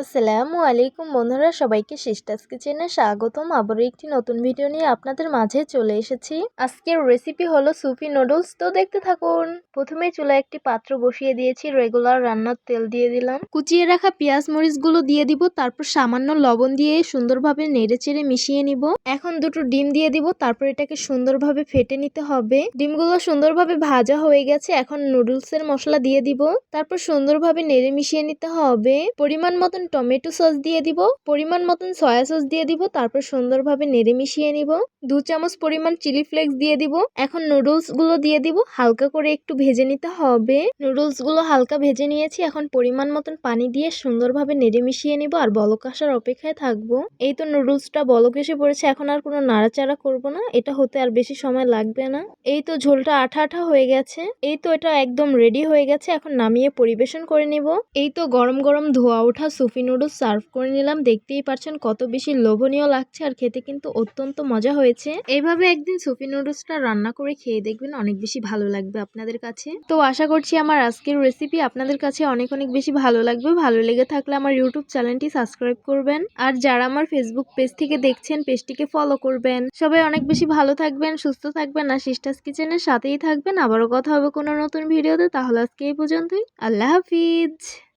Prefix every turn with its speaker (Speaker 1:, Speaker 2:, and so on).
Speaker 1: আসসালামু আলাইকুম বন্ধুরা, সবাইকে সিস্টার্স কিচেনে স্বাগতম। আবারও একটি নতুন ভিডিও নিয়ে আপনাদের মাঝে চলে এসেছি। আজকের রেসিপি হলো সুপি নুডলস। তো দেখতে থাকুন। প্রথমে চুলায় একটি পাত্র বসিয়ে দিয়েছি, রেগুলার রান্নার তেল দিয়ে দিলাম, কুচিয়ে রাখা পেঁয়াজ মরিচগুলো দিয়ে দিব, তারপর সামান্য লবণ দিয়ে সুন্দরভাবে নেড়েচেড়ে মিশিয়ে নিব। এখন দুটো ডিম দিয়ে দিব, তারপর এটাকে সুন্দরভাবে ফেটে নিতে হবে। ডিমগুলো সুন্দরভাবে ভাজা হয়ে গেছে, এখন নুডলসের মশলা দিয়ে দিব, তারপর সুন্দরভাবে নেড়ে মিশিয়ে নিতে হবে। পরিমাণ মতন টমেটো সস দিয়ে দিব, পরিমাণ মতন সয়া সস দিয়ে দিব, তারপর সুন্দরভাবে নেড়ে মিশিয়ে নিব। 2 চামচ পরিমাণ চিলি ফ্লেক্স দিয়ে দিব। এখন নুডলস গুলো দিয়ে দিব, হালকা করে একটু ভেজে নিতে হবে। নুডলস গুলো হালকা ভেজে নিয়েছি, এখন পরিমাণ মতন পানি দিয়ে সুন্দরভাবে নেড়ে মিশিয়ে নিব আর বলক আসার অপেক্ষায় থাকবো। এই তো নুডলসটা বলক এসে পড়েছে, এখন আর কোনো নাড়াচাড়া করব না, এটা হতে আর বেশি সময় লাগবে না। এই তো ঝোলটা আঠা আঠা হয়ে গেছে, এই তো এটা একদম রেডি হয়ে গেছে। এখন নামিয়ে পরিবেশন করে নিব। এই তো গরম গরম ধোয়া ওঠা সুপি নুডলস সার্ভ করে নিলাম। দেখতেই পারছেন কত বেশি লোভনীয় লাগছে, আর খেতে কিন্তু অত্যন্ত মজা হয়েছে। এইভাবে একদিন সুপি নুডলসটা রান্না করে খেয়ে দেখবেন, অনেক বেশি ভালো লাগবে আপনাদের কাছে। তো আশা করছি আমার আজকের রেসিপি আপনাদের কাছে অনেক অনেক বেশি ভালো লাগবে। ভালো লেগে থাকলে আমার ইউটিউব চ্যানেলটি সাবস্ক্রাইব করবেন, আর যারা আমার ফেসবুক পেজ থেকে দেখছেন পেজটিকে ফলো করবেন। সবাই অনেক বেশি ভালো থাকবেন, সুস্থ থাকবেন, আর সিস্টার্স কিচেনের সাথেই থাকবেন। আবারও কথা হবে কোনো নতুন ভিডিওতে। তাহলে আজকে এই পর্যন্তই। আল্লাহ হাফিজ।